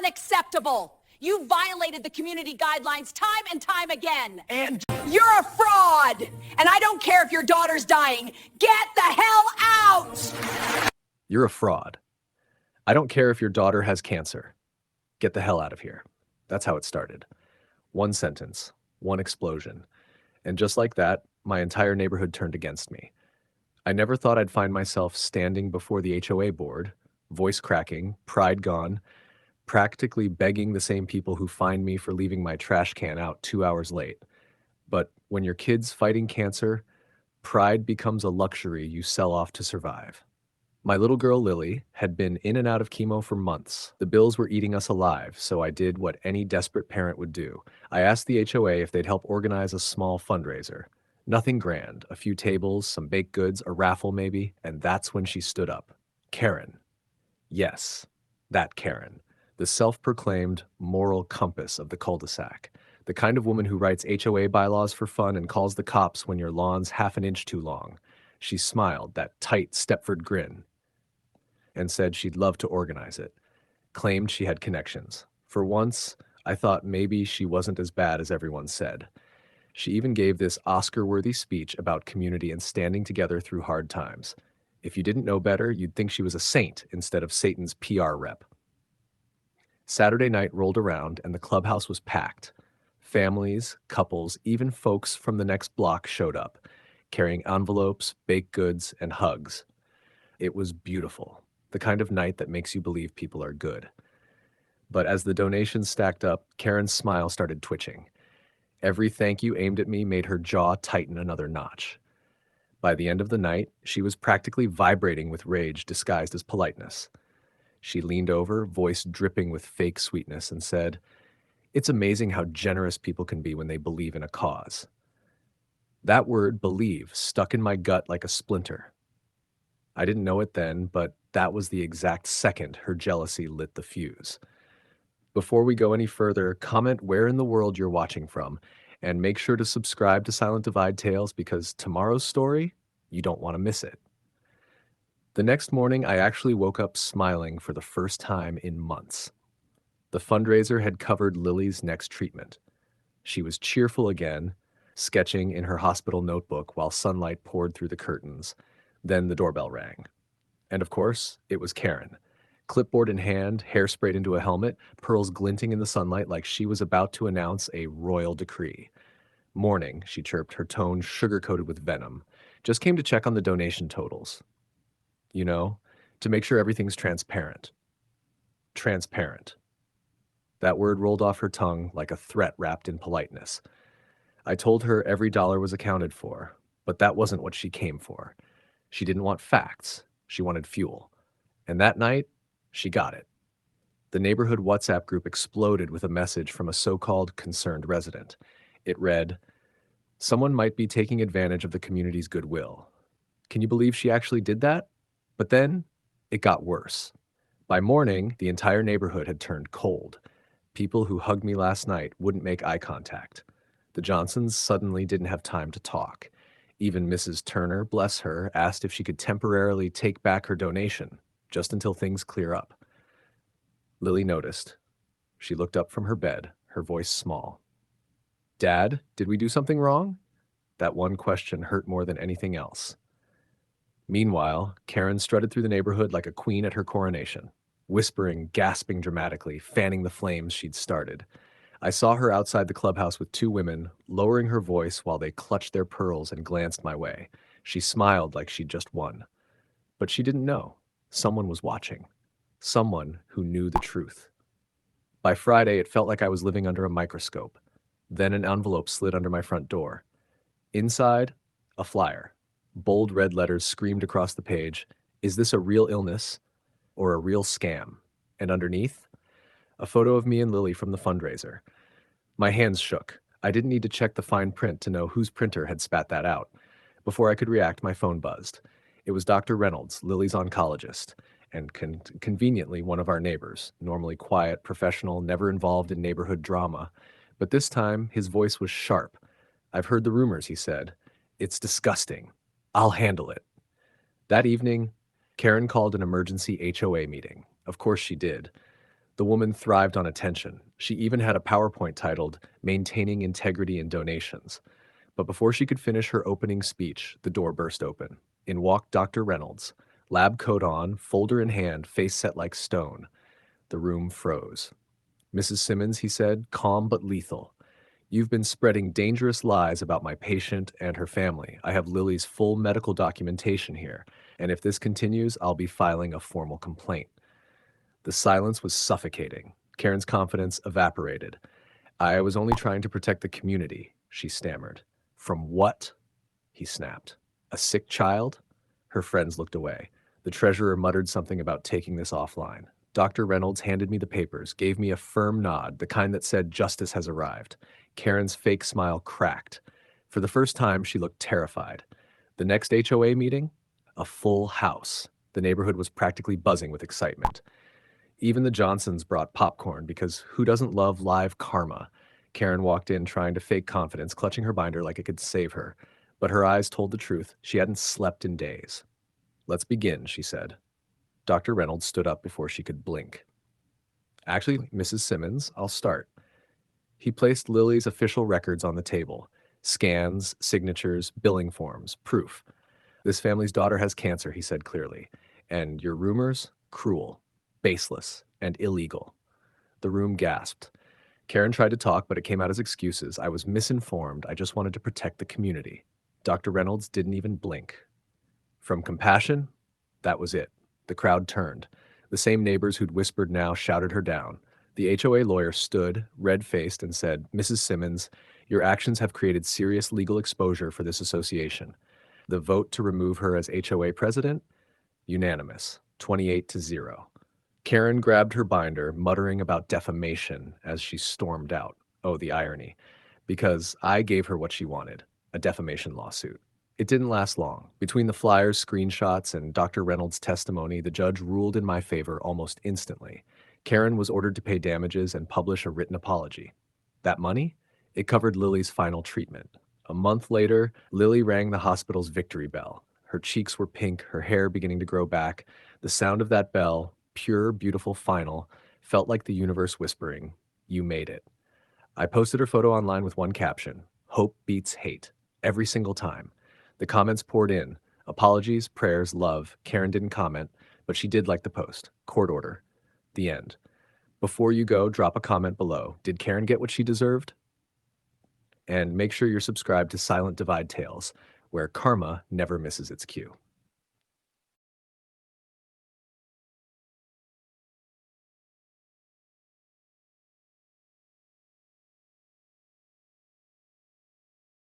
unacceptable. You violated the community guidelines time and time again. And you're a fraud. And I don't care if your daughter's dying. Get the hell out! You're a fraud. I don't care if your daughter has cancer. Get the hell out of here. That's how it started. One sentence, one explosion. And just like that, my entire neighborhood turned against me. I never thought I'd find myself standing before the HOA board, voice cracking, pride gone, practically begging the same people who fined me for leaving my trash can out 2 hours late. But when your kid's fighting cancer, pride becomes a luxury you sell off to survive. My little girl, Lily, had been in and out of chemo for months. The bills were eating us alive, so I did what any desperate parent would do. I asked the HOA if they'd help organize a small fundraiser. Nothing grand, a few tables, some baked goods, a raffle maybe, and that's when she stood up. Karen. Yes, that Karen. The self-proclaimed moral compass of the cul-de-sac. The kind of woman who writes HOA bylaws for fun and calls the cops when your lawn's half an inch too long. She smiled, that tight Stepford grin, and said she'd love to organize it. Claimed she had connections. For once, I thought maybe she wasn't as bad as everyone said. She even gave this Oscar-worthy speech about community and standing together through hard times. If you didn't know better, you'd think she was a saint instead of Satan's PR rep. Saturday night rolled around and the clubhouse was packed. Families, couples, even folks from the next block showed up, carrying envelopes, baked goods, and hugs. It was beautiful. The kind of night that makes you believe people are good. But as the donations stacked up, Karen's smile started twitching. Every thank you aimed at me made her jaw tighten another notch. By the end of the night, she was practically vibrating with rage disguised as politeness. She leaned over, voice dripping with fake sweetness, and said, "It's amazing how generous people can be when they believe in a cause." That word, believe, stuck in my gut like a splinter. I didn't know it then, but that was the exact second her jealousy lit the fuse. Before we go any further, comment where in the world you're watching from, and make sure to subscribe to Silent Divide Tales because tomorrow's story, you don't want to miss it. The next morning, I actually woke up smiling for the first time in months. The fundraiser had covered Lily's next treatment. She was cheerful again, sketching in her hospital notebook while sunlight poured through the curtains. Then the doorbell rang. And of course, it was Karen. Clipboard in hand, hair sprayed into a helmet, pearls glinting in the sunlight like she was about to announce a royal decree. "Morning," she chirped, her tone sugar-coated with venom. "Just came to check on the donation totals. You know, to make sure everything's transparent." Transparent. That word rolled off her tongue like a threat wrapped in politeness. I told her every dollar was accounted for, but that wasn't what she came for. She didn't want facts. She wanted fuel. And that night, she got it. The neighborhood WhatsApp group exploded with a message from a so-called concerned resident. It read, "Someone might be taking advantage of the community's goodwill." Can you believe she actually did that? But then, it got worse. By morning, the entire neighborhood had turned cold. People who hugged me last night wouldn't make eye contact. The Johnsons suddenly didn't have time to talk. Even Mrs. Turner, bless her, asked if she could temporarily take back her donation, just until things clear up. Lily noticed. She looked up from her bed, her voice small. "Dad, did we do something wrong?" That one question hurt more than anything else. Meanwhile, Karen strutted through the neighborhood like a queen at her coronation, whispering, gasping dramatically, fanning the flames she'd started. I saw her outside the clubhouse with two women, lowering her voice while they clutched their pearls and glanced my way. She smiled like she'd just won. But she didn't know. Someone was watching. Someone who knew the truth. By Friday, it felt like I was living under a microscope. Then an envelope slid under my front door. Inside, a flyer. Bold red letters screamed across the page, "Is this a real illness or a real scam?" And underneath, a photo of me and Lily from the fundraiser. My hands shook. I didn't need to check the fine print to know whose printer had spat that out. Before I could react, my phone buzzed. It was Dr. Reynolds, Lily's oncologist, and conveniently one of our neighbors, normally quiet, professional, never involved in neighborhood drama. But this time, his voice was sharp. "I've heard the rumors," he said. "It's disgusting. I'll handle it." That evening, Karen called an emergency HOA meeting. Of course she did. The woman thrived on attention. She even had a PowerPoint titled, Maintaining Integrity in Donations. But before she could finish her opening speech, the door burst open. In walked Dr. Reynolds, lab coat on, folder in hand, face set like stone. The room froze. Mrs. Simmons, he said, calm but lethal. You've been spreading dangerous lies about my patient and her family. I have Lily's full medical documentation here, and if this continues, I'll be filing a formal complaint. The silence was suffocating. Karen's confidence evaporated. I was only trying to protect the community, she stammered. From what? He snapped. A sick child? Her friends looked away. The treasurer muttered something about taking this offline. Dr. Reynolds handed me the papers, gave me a firm nod, the kind that said justice has arrived. Karen's fake smile cracked. For the first time, she looked terrified. The next HOA meeting? A full house. The neighborhood was practically buzzing with excitement. Even the Johnsons brought popcorn because who doesn't love live karma? Karen walked in trying to fake confidence, clutching her binder like it could save her. But her eyes told the truth. She hadn't slept in days. Let's begin, she said. Dr. Reynolds stood up before she could blink. Actually, Mrs. Simmons, I'll start. He placed Lily's official records on the table. Scans, signatures, billing forms, proof. This family's daughter has cancer, he said clearly. And your rumors? Cruel, baseless, and illegal. The room gasped. Karen tried to talk, but it came out as excuses. I was misinformed. I just wanted to protect the community. Dr. Reynolds didn't even blink. From compassion, that was it. The crowd turned. The same neighbors who'd whispered now shouted her down. The HOA lawyer stood, red-faced, and said, Mrs. Simmons, your actions have created serious legal exposure for this association. The vote to remove her as HOA president? Unanimous, 28-0. Karen grabbed her binder, muttering about defamation as she stormed out. Oh, the irony. Because I gave her what she wanted, a defamation lawsuit. It didn't last long. Between the flyers, screenshots, and Dr. Reynolds' testimony, the judge ruled in my favor almost instantly. Karen was ordered to pay damages and publish a written apology. That money? It covered Lily's final treatment. A month later, Lily rang the hospital's victory bell. Her cheeks were pink, her hair beginning to grow back. The sound of that bell, pure, beautiful, final, felt like the universe whispering, you made it. I posted her photo online with one caption, hope beats hate, every single time. The comments poured in. Apologies, prayers, love. Karen didn't comment, but she did like the post. Court order. The end. Before you go, drop a comment below. Did Karen get what she deserved? And make sure you're subscribed to Silent Divide Tales, where karma never misses its cue.